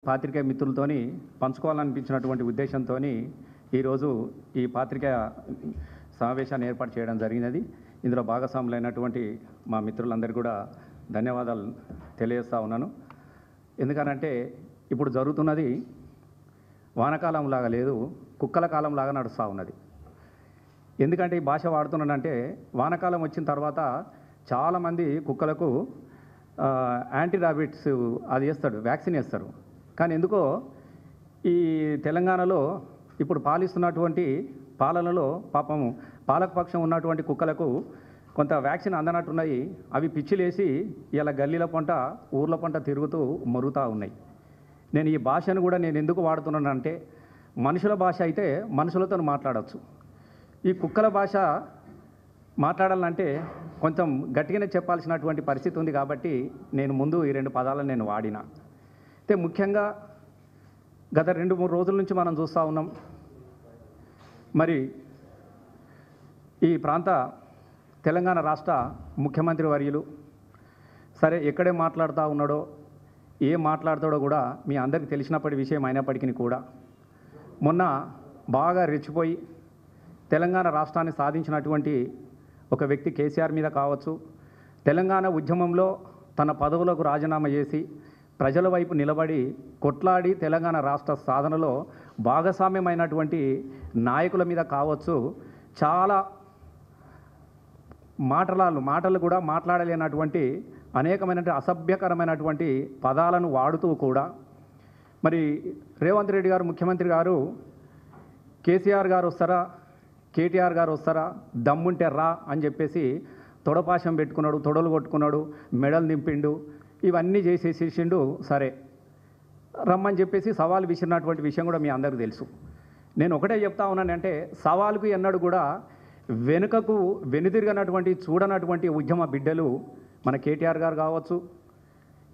పాత్రికేయ మిత్రులతోని పంచుకోవాలనిపించినటువంటి ఉద్దేశంతోని ఈరోజు ఈ పాత్రికేయ సమావేశాన్ని ఏర్పాటు చేయడం జరిగినది. ఇందులో భాగస్వాములైనటువంటి మా మిత్రులందరికీ కూడా ధన్యవాదాలు తెలియజేస్తా ఉన్నాను. ఎందుకనంటే ఇప్పుడు జరుగుతున్నది వానకాలం లాగా లేదు, కుక్కల కాలం లాగా నడుస్తూ ఉన్నది. ఎందుకంటే ఈ భాష వాడుతున్నానంటే వానకాలం వచ్చిన తర్వాత చాలామంది కుక్కలకు యాంటీ ర్యాబిట్స్ అది వేస్తాడు, వ్యాక్సిన్ వేస్తారు. కానీ ఎందుకో ఈ తెలంగాణలో ఇప్పుడు పాలిస్తున్నటువంటి పాలనలో పాపం పాలకపక్షం ఉన్నటువంటి కుక్కలకు కొంత వ్యాక్సిన్ అందనట్టున్నాయి. అవి పిచ్చిలేసి ఇలా గల్లీల పంట ఊర్ల పంట తిరుగుతూ మరుగుతూ ఉన్నాయి. నేను ఈ భాషను కూడా నేను ఎందుకు వాడుతున్నానంటే మనుషుల భాష అయితే మనుషులతో మాట్లాడవచ్చు. ఈ కుక్కల భాష మాట్లాడాలంటే కొంచెం గట్టిగానే చెప్పాల్సినటువంటి పరిస్థితి ఉంది. కాబట్టి నేను ముందు ఈ రెండు పదాలను నేను వాడిన. అయితే ముఖ్యంగా గత 2-3 రోజుల నుంచి మనం చూస్తూ ఉన్నాం. మరి ఈ ప్రాంత తెలంగాణ రాష్ట్ర ముఖ్యమంత్రి వర్యులు సరే ఎక్కడే మాట్లాడుతూ ఉన్నాడో ఏం మాట్లాడతాడో కూడా మీ అందరికీ తెలిసినప్పటి విషయం అయినప్పటికీ కూడా మొన్న బాగా రెచ్చిపోయి తెలంగాణ రాష్ట్రాన్ని సాధించినటువంటి ఒక వ్యక్తి కేసీఆర్ మీద కావచ్చు, తెలంగాణ ఉద్యమంలో తన పదవులకు రాజీనామా చేసి ప్రజల వైపు నిలబడి కొట్లాడి తెలంగాణ రాష్ట్ర సాధనలో భాగస్వామ్యమైనటువంటి నాయకుల మీద కావచ్చు, చాలా మాటలు కూడా మాట్లాడలేనటువంటి అనేకమైనటువంటి అసభ్యకరమైనటువంటి పదాలను వాడుతూ కూడా మరి రేవంత్ రెడ్డి గారు ముఖ్యమంత్రి గారు కేసీఆర్ గారు వస్తారా, కేటీఆర్ గారు వస్తారా, దమ్ముంటే రా అని చెప్పేసి తొడపాశం పెట్టుకున్నాడు, తొడలు కొట్టుకున్నాడు, మెడలు దింపిండు, ఇవన్నీ చేసేసిండు. సరే రమ్మని చెప్పేసి సవాల్ విసిరినటువంటి విషయం కూడా మీ అందరికీ తెలుసు. నేను ఒకటే చెప్తా ఉన్నానంటే సవాలుకు ఎన్నడూ కూడా వెనుకకు వెనుదిరిగినటువంటి చూడనటువంటి ఉద్యమ బిడ్డలు మన కేటీఆర్ గారు కావచ్చు,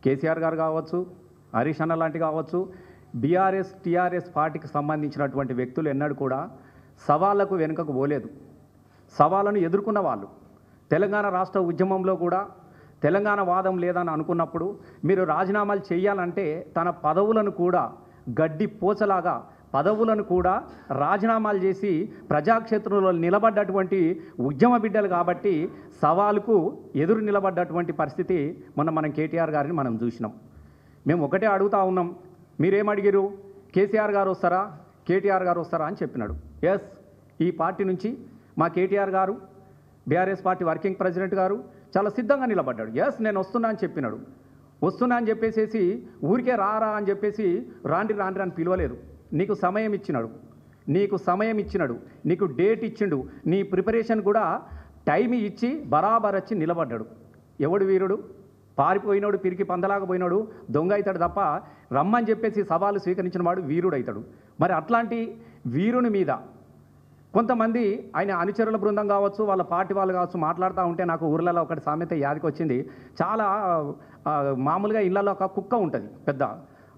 కేసీఆర్ గారు కావచ్చు, హరీష్ అన్న లాంటి కావచ్చు, బీఆర్ఎస్ టీఆర్ఎస్ పార్టీకి సంబంధించినటువంటి వ్యక్తులు ఎన్నడూ కూడా సవాళ్లకు వెనుకకు పోలేదు. సవాళ్ళను ఎదుర్కొన్న వాళ్ళు తెలంగాణ రాష్ట్ర ఉద్యమంలో కూడా తెలంగాణ వాదం లేదని అనుకున్నప్పుడు మీరు రాజీనామాలు చేయాలంటే తన పదవులను కూడా గడ్డి పోచలాగా పదవులను కూడా రాజీనామాలు చేసి ప్రజాక్షేత్రంలో నిలబడ్డటువంటి ఉద్యమ బిడ్డలు కాబట్టి సవాలుకు ఎదురు నిలబడ్డటువంటి పరిస్థితి మనం కేటీఆర్ గారిని మనం చూసినాం. మేము ఒకటే అడుగుతా ఉన్నాం, మీరేమడిగారు? కేసీఆర్ గారు వస్తారా, కేటీఆర్ గారు వస్తారా అని చెప్పినాడు. ఎస్, ఈ పార్టీ నుంచి మా కేటీఆర్ గారు బీఆర్ఎస్ పార్టీ వర్కింగ్ ప్రెసిడెంట్ గారు చాలా సిద్ధంగా నిలబడ్డాడు. ఎస్, నేను వస్తున్నా అని చెప్పినాడు. వస్తున్నా అని చెప్పేసి ఊరికే రారా అని చెప్పేసి రాండి అని పిలవలేదు. నీకు సమయం ఇచ్చినాడు, నీకు డేట్ ఇచ్చిండు, నీ ప్రిపరేషన్ కూడా టైం ఇచ్చి బరాబర్ వచ్చి నిలబడ్డాడు. ఎవడు వీరుడు? పారిపోయినాడు, పిరికి పందలాగా పోయినాడు దొంగ అవుతాడు తప్ప రమ్మని చెప్పేసి సవాలు స్వీకరించిన వాడు వీరుడు అవుతాడు. మరి అట్లాంటి వీరుని మీద కొంతమంది ఆయన అనుచరుల బృందం కావచ్చు, వాళ్ళ పార్టీ వాళ్ళు కావచ్చు మాట్లాడుతూ ఉంటే నాకు ఊర్లలో ఒకటి సామెత యాదికి వచ్చింది. చాలా మామూలుగా ఇళ్లలో ఒక కుక్క ఉంటుంది పెద్ద.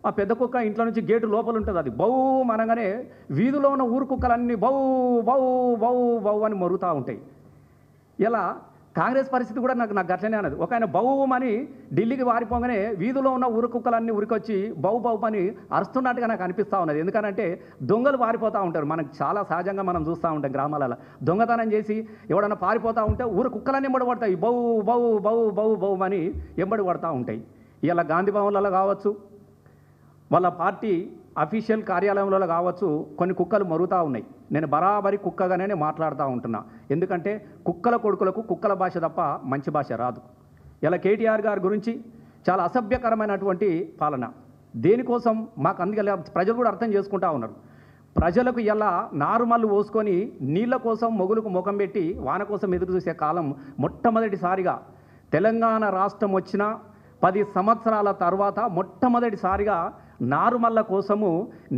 ఆ పెద్ద కుక్క ఇంట్లో నుంచి గేటు లోపల ఉంటుంది. అది బౌ అనగానే వీధిలో ఉన్న ఊరు కుక్కలన్నీ బౌ బౌ బౌ బౌ అని మరుగుతూ ఉంటాయి. ఇలా కాంగ్రెస్ పరిస్థితి కూడా నాకు గట్లనే అన్నది. ఒక ఆయన బౌమని ఢిల్లీకి వారిపోగానే వీధిలో ఉన్న ఊరు కుక్కలన్నీ ఉరికొచ్చి బౌ అని అరుస్తున్నట్టుగా నాకు అనిపిస్తూ ఉన్నది. ఎందుకంటే దొంగలు పారిపోతూ ఉంటారు. మనకు చాలా సహజంగా మనం చూస్తూ ఉంటాం గ్రామాలలో దొంగతనం చేసి ఎవడన్నా పారిపోతూ ఉంటే ఊరు కుక్కలన్నీ ఎంబడి పడతాయి, బౌ బౌ బౌ బౌ బౌ అని ఎంబడి పడుతూ ఉంటాయి. ఇలా గాంధీ భవన్లలో కావచ్చు, వాళ్ళ పార్టీ అఫీషియల్ కార్యాలయంలో కావచ్చు కొన్ని కుక్కలు మరుగుతూ ఉన్నాయి. నేను బరాబరి కుక్కగానే మాట్లాడుతూ ఉంటున్నా. ఎందుకంటే కుక్కల కొడుకులకు కుక్కల భాష తప్ప మంచి భాష రాదు. ఇలా కేటీఆర్ గారి గురించి చాలా అసభ్యకరమైనటువంటి పాలన. దేనికోసం మాకు అందుకే ప్రజలు కూడా అర్థం చేసుకుంటూ ఉన్నారు. ప్రజలకు ఇలా నారుమల్లు పోసుకొని నీళ్ళ కోసం మొగులకు ముఖం పెట్టి వాన కోసం ఎదురు చూసే కాలం మొట్టమొదటిసారిగా తెలంగాణ రాష్ట్రం వచ్చిన 10 సంవత్సరాల తర్వాత మొట్టమొదటిసారిగా నారుమల్ల కోసము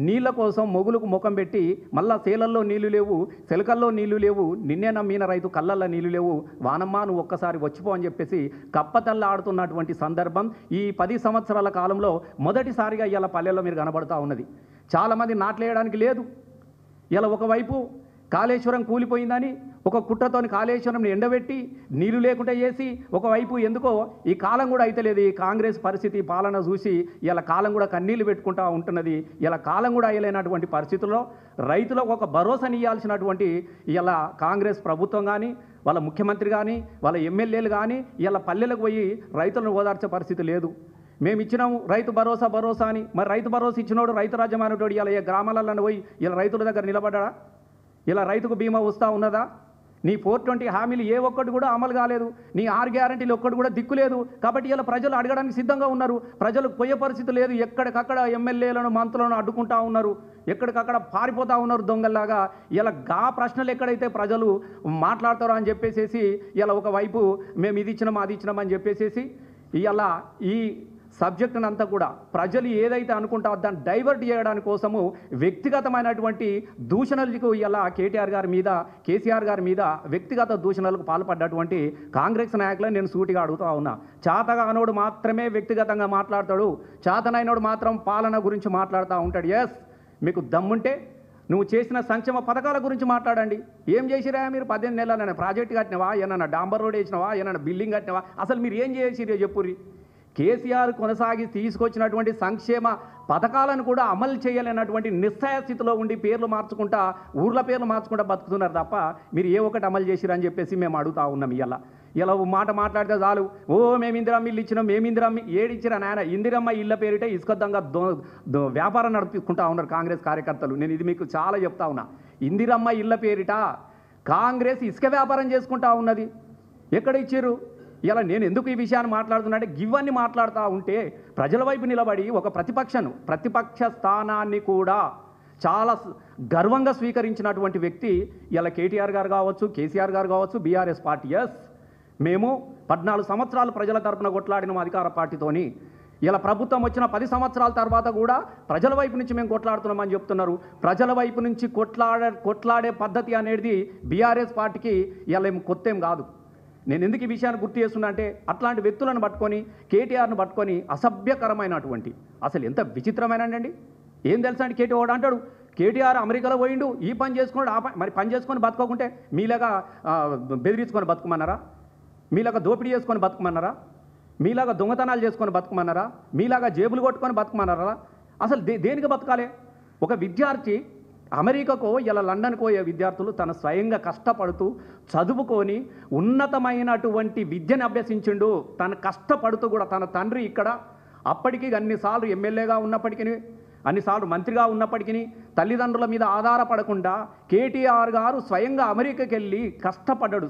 నీళ్ళ కోసం మొగులకు ముఖం పెట్టి మళ్ళా సేలల్లో నీళ్లు లేవు, సెలకల్లో నీళ్లు లేవు, నిన్నే నమ్మిన రైతు కళ్ళల్లో నీళ్లు లేవు, వానమ్మా నువ్వు ఒక్కసారి వచ్చిపో అని చెప్పేసి కప్పతల్ల ఆడుతున్నటువంటి సందర్భం ఈ 10 సంవత్సరాల కాలంలో మొదటిసారిగా ఇలా పల్లెల్లో మీరు కనబడుతూ ఉన్నది. చాలామంది నాట్లేయడానికి లేదు. ఇలా ఒకవైపు కాళేశ్వరం కూలిపోయిందని ఒక కుట్రతోని కాళేశ్వరంని ఎండబెట్టి నీళ్లు లేకుండా చేసి ఒకవైపు ఎందుకో ఈ కాలం కూడా అయితలేదు. ఈ కాంగ్రెస్ పరిస్థితి పాలన చూసి ఇలా కాలం కూడా కన్నీళ్లు పెట్టుకుంటూ ఉంటున్నది. ఇలా కాలం కూడా అయ్యలేనటువంటి పరిస్థితుల్లో రైతులకు ఒక భరోసాని ఇవ్వాల్సినటువంటి ఇలా కాంగ్రెస్ ప్రభుత్వం కానీ వాళ్ళ ముఖ్యమంత్రి కానీ వాళ్ళ ఎమ్మెల్యేలు కానీ ఇలా పల్లెలకు పోయి రైతులను ఓదార్చే పరిస్థితి లేదు. మేము ఇచ్చినాము రైతు భరోసా అని. మరి రైతు భరోసా ఇచ్చినోడు రైతు రాజ్యం అనేటోడు ఇలా ఏ గ్రామాలలో పోయి ఇలా రైతుల దగ్గర నిలబడ్డా? ఇలా రైతుకు బీమా వస్తూ ఉన్నదా? నీ 420 హామీలు ఏ ఒక్కటి కూడా అమలు కాలేదు. నీ 6 గ్యారంటీలు ఒక్కటి కూడా దిక్కులేదు. కాబట్టి ఇలా ప్రజలు అడగడానికి సిద్ధంగా ఉన్నారు. ప్రజలు పోయే పరిస్థితి లేదు. ఎక్కడికక్కడ ఎమ్మెల్యేలను మంత్రులను అడ్డుకుంటా ఉన్నారు. ఎక్కడికక్కడ పారిపోతూ ఉన్నారు దొంగల్లాగా. ఇలా ప్రశ్నలు ఎక్కడైతే ప్రజలు మాట్లాడతారో అని చెప్పేసి ఇలా ఒకవైపు మేము ఇది ఇచ్చినాం అది ఇచ్చినాం అని చెప్పేసి ఇలా ఈ సబ్జెక్టును అంతా కూడా ప్రజలు ఏదైతే అనుకుంటారో దాన్ని డైవర్ట్ చేయడానికి కోసము వ్యక్తిగతమైనటువంటి దూషణలకు ఇలా కేటీఆర్ గారి మీద కేసీఆర్ గారి మీద వ్యక్తిగత దూషణలకు పాల్పడ్డటువంటి కాంగ్రెస్ నాయకులను నేను సూటిగా అడుగుతూ ఉన్నా. చాతగానోడు మాత్రమే వ్యక్తిగతంగా మాట్లాడతాడు, చాతనైనోడు మాత్రం పాలన గురించి మాట్లాడుతూ ఉంటాడు. ఎస్, మీకు దమ్ముంటే నువ్వు చేసిన సంక్షేమ పథకాల గురించి మాట్లాడండి. ఏం చేసిరా మీరు? 18 నెలలైనా ప్రాజెక్టు కట్టినవా? ఏమన్నా డాంబర్ రోడ్ వేసినవా? ఏమన్నా బిల్డింగ్ కట్టినవా? అసలు మీరు ఏం చేసిరో చెప్పుర్రి. కేసీఆర్ కొనసాగి తీసుకొచ్చినటువంటి సంక్షేమ పథకాలను కూడా అమలు చేయలేనటువంటి నిస్సహాయ స్థితిలో ఉండి పేర్లు మార్చుకుంటా ఊర్ల పేర్లు మార్చుకుంటా బతుకుతున్నారు తప్ప మీరు ఏ ఒక్కటి అమలు చేసిరని చెప్పేసి మేము అడుగుతా ఉన్నాం. ఇలా మాట మాట్లాడితే చాలు, ఓ మేము ఇందిరమ్మ ఇల్లు ఇచ్చినాం, మేము ఇందిరమ్మ ఏడిచ్చిరా నాయన. ఇందిరమ్మ ఇళ్ళ పేరిట ఇసుకద్దంగా వ్యాపారం నడిపించుకుంటా ఉన్నారు కాంగ్రెస్ కార్యకర్తలు. నేను ఇది మీకు చాలా చెప్తా ఉన్నా. ఇందిరమ్మ ఇళ్ళ పేరిట కాంగ్రెస్ ఇసుక వ్యాపారం చేసుకుంటా ఉన్నది. ఎక్కడ ఇచ్చారు? ఇలా నేను ఎందుకు ఈ విషయాన్ని మాట్లాడుతున్నా అంటే ఇవన్నీ మాట్లాడుతూ ఉంటే ప్రజల వైపు నిలబడి ఒక ప్రతిపక్ష స్థానాన్ని కూడా చాలా గర్వంగా స్వీకరించినటువంటి వ్యక్తి ఇలా కేటీఆర్ గారు కావచ్చు, కేసీఆర్ గారు కావచ్చు, బీఆర్ఎస్ పార్టీ. ఎస్, మేము 14 సంవత్సరాలు ప్రజల తరపున కొట్లాడిన అధికార పార్టీతోని ఇలా ప్రభుత్వం వచ్చిన 10 సంవత్సరాల తర్వాత కూడా ప్రజల వైపు నుంచి మేము కొట్లాడుతున్నామని చెప్తున్నారు. ప్రజల వైపు నుంచి కొట్లాడే పద్ధతి అనేది బీఆర్ఎస్ పార్టీకి ఇలా ఏం కొత్త ఏం కాదు. నేను ఎందుకు ఈ విషయాన్ని గుర్తు చేస్తున్నా అంటే అట్లాంటి వ్యక్తులను పట్టుకొని కేటీఆర్ను పట్టుకొని అసభ్యకరమైనటువంటి అసలు ఎంత విచిత్రమైనండి. ఏం తెలుసా అండి? కేటీఆర్ అంటాడు కేటీఆర్ అమెరికాలో పోయిండు, ఈ పని చేసుకున్నాడు, మరి పని చేసుకొని బతుకోకుంటే మీలాగా బెదిరించుకొని బతుకమన్నారా? మీలాగా దోపిడీ చేసుకొని బతుకమన్నారా? మీలాగా దొంగతనాలు చేసుకొని బతుకమన్నారా? మీలాగా జేబులు కొట్టుకొని బతుకమన్నారా? అసలు దేనికి బతకాలి? ఒక విద్యార్థి అమెరికాకో ఇలా లండన్కో పోయే విద్యార్థులు తన స్వయంగా కష్టపడుతూ చదువుకొని ఉన్నతమైనటువంటి విద్యను అభ్యసించిండు. తను కష్టపడుతూ కూడా తన తండ్రి ఇక్కడ అప్పటికి అన్నిసార్లు ఎమ్మెల్యేగా ఉన్నప్పటికీ అన్నిసార్లు మంత్రిగా ఉన్నప్పటికీ తల్లిదండ్రుల మీద ఆధారపడకుండా కేటీఆర్ గారు స్వయంగా అమెరికాకి వెళ్ళి కష్టపడ్డాడు.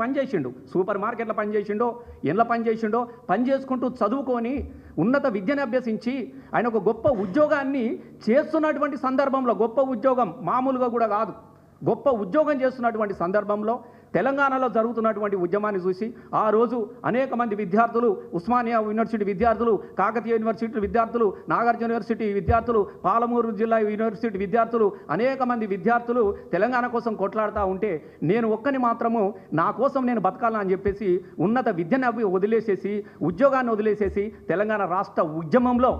పనిచేసిండు, సూపర్ మార్కెట్లో పనిచేసిండో, ఇండ్ల పనిచేసిండో, పని చేసుకుంటూ చదువుకొని ఉన్నత విద్యను అభ్యసించి ఆయన ఒక గొప్ప ఉద్యోగాన్ని చేస్తున్నటువంటి సందర్భంలో, గొప్ప ఉద్యోగం మామూలుగా కూడా కాదు, గొప్ప ఉద్యోగం చేస్తున్నటువంటి సందర్భంలో తెలంగాణలో జరుగుతున్నటువంటి ఉద్యమాన్ని చూసి ఆ రోజు అనేక మంది విద్యార్థులు, ఉస్మానియా యూనివర్సిటీ విద్యార్థులు, కాకతీయ యూనివర్సిటీ విద్యార్థులు, నాగార్జున యూనివర్సిటీ విద్యార్థులు, పాలమూరు జిల్లా యూనివర్సిటీ విద్యార్థులు, అనేక మంది విద్యార్థులు తెలంగాణ కోసం కొట్లాడుతూ ఉంటే నేను ఒక్కని మాత్రము నా కోసం నేను బతకాలని చెప్పేసి ఉన్నత విద్యను వదిలేసేసి ఉద్యోగాన్ని వదిలేసేసి తెలంగాణ రాష్ట్ర ఉద్యమంలో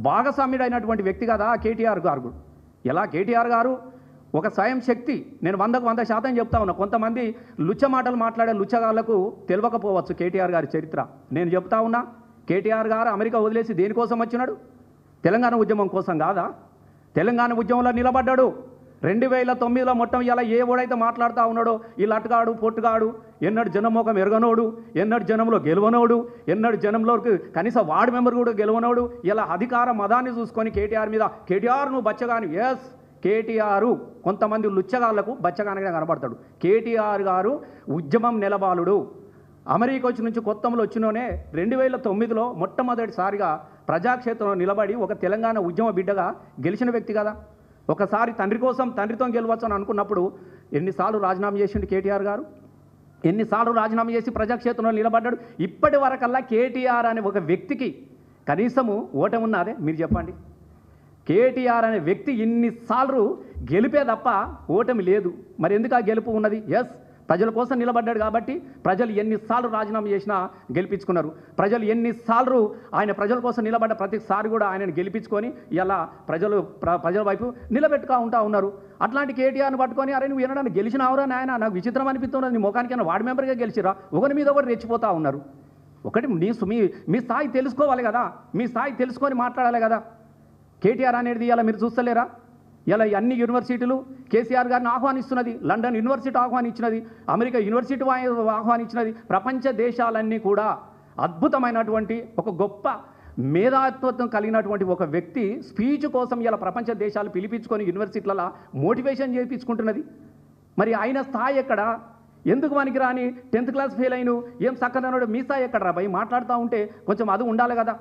భాగస్వామ్యుడైనటువంటి వ్యక్తి కదా కేటీఆర్ గారు. ఎలా కేటీఆర్ గారు ఒక స్వయం శక్తి. నేను 100కు 100% చెప్తా ఉన్నా. కొంతమంది లుచ్చ మాటలు మాట్లాడే లుచ్చగాళ్లకు తెలియకపోవచ్చు కేటీఆర్ గారి చరిత్ర. నేను చెప్తా ఉన్నా, కేటీఆర్ గారు అమెరికా వదిలేసి దేనికోసం వచ్చినాడు? తెలంగాణ ఉద్యమం కోసం కాదా? తెలంగాణ ఉద్యమంలో నిలబడ్డాడు. 2009లో మొత్తం ఇలా ఏ ఓడైతే మాట్లాడుతూ ఉన్నాడో ఈ లట్గాడు పొట్టుగాడు, ఎన్నడు జనమోకం ఎరగనోడు, ఎన్నడు జనంలో గెలవనోడు, ఎన్నడు జనంలోకి కనీసం వార్డు మెంబర్ కూడా గెలవనోడు, ఇలా అధికార మదాన్ని చూసుకొని కేటీఆర్ మీద కేటీఆర్ నువ్వు బచ్చగాని. ఎస్, కేటీఆర్ కొంతమంది లుచ్చగాళ్లకు బచ్చగానిగా కనబడతాడు. కేటీఆర్ గారు ఉద్యమం నిలబాలుడు. అమెరికా వచ్చి నుంచి కొత్తలో వచ్చినోనే 2009లో మొట్టమొదటిసారిగా ప్రజాక్షేత్రంలో నిలబడి ఒక తెలంగాణ ఉద్యమ బిడ్డగా గెలిచిన వ్యక్తి కదా. ఒకసారి తండ్రి కోసం తండ్రితో గెలవచ్చు అని అనుకున్నప్పుడు ఎన్నిసార్లు రాజీనామా చేసిండు కేటీఆర్ గారు? ఎన్నిసార్లు రాజీనామా చేసి ప్రజాక్షేత్రంలో నిలబడ్డాడు? ఇప్పటి వరకల్లా కేటీఆర్ అనే ఒక వ్యక్తికి కనీసము ఓటమి ఉన్నదే? మీరు చెప్పండి. కేటీఆర్ అనే వ్యక్తి ఇన్నిసార్లు గెలిపే తప్ప ఓటమి లేదు. మరి ఎందుకు ఆ గెలుపు ఉన్నది? ఎస్, ప్రజల కోసం నిలబడ్డాడు కాబట్టి ప్రజలు ఎన్నిసార్లు రాజీనామా చేసినా గెలిపించుకున్నారు. ప్రజలు ఎన్నిసార్లు ఆయన ప్రజల కోసం నిలబడ్డ ప్రతిసారి కూడా ఆయనను గెలిపించుకొని ఇలా ప్రజల వైపు నిలబెట్టుగా ఉన్నారు. అట్లాంటి కేటీఆర్ని పట్టుకొని అరే నువ్వు ఏమన్నా గెలిచినావురా నాయన, నాకు విచిత్రం అనిపిస్తున్నది, నీ ముఖానికైనా వార్డు మెంబర్గా గెలిచిరా, ఒకరి మీద ఒకటి రెచ్చిపోతూ ఉన్నారు. ఒకటి మీ స్థాయి తెలుసుకోవాలి కదా, మీ స్థాయి తెలుసుకొని మాట్లాడాలి కదా. కేటీఆర్ అనేది ఇలా మీరు చూస్తలేరా? ఇలా అన్ని యూనివర్సిటీలు కేసీఆర్ గారిని ఆహ్వానిస్తున్నది, లండన్ యూనివర్సిటీ ఆహ్వానించినది, అమెరికా యూనివర్సిటీ ఆహ్వానించినది. ప్రపంచ దేశాలన్నీ కూడా అద్భుతమైనటువంటి ఒక గొప్ప మేధాత్వం కలిగినటువంటి ఒక వ్యక్తి స్పీచ్ కోసం ఇలా ప్రపంచ దేశాలు పిలిపించుకొని యూనివర్సిటీలలో మోటివేషన్ చేయించుకుంటున్నది. మరి ఆయన స్థాయి ఎక్కడ? ఎందుకు మనకి రాని 10th క్లాస్ ఫెయిల్ అయిన ఏం చక్కదన్నాడు, మీ స్థాయి ఎక్కడ రా భయ్? మాట్లాడుతూ ఉంటే కొంచెం అది ఉండాలి కదా.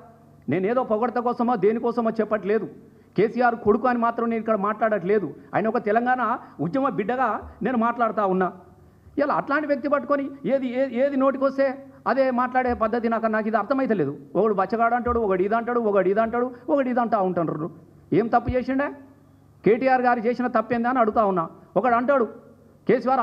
నేనేదో పొగడత కోసమో దేనికోసమో చెప్పట్లేదు. కేసీఆర్ కొడుకు అని మాత్రం నేను ఇక్కడ మాట్లాడట్లేదు. ఆయన ఒక తెలంగాణ ఉద్యమ బిడ్డగా నేను మాట్లాడుతూ ఉన్నా. ఇలా అట్లాంటి వ్యక్తి పట్టుకొని ఏది నోటికొస్తే అదే మాట్లాడే పద్ధతి నాకు ఇది అర్థమైతలేదు. ఒకడు బచ్చగాడు అంటాడు, ఒకడు ఇది అంటాడు, ఒకడు ఇది అంటూ ఉంటున్నారు. ఏం తప్పు చేసిండే? కేటీఆర్ గారు చేసిన తప్పేందా అని అడుగుతా ఉన్నా. ఒకడు అంటాడు కేసీఆర్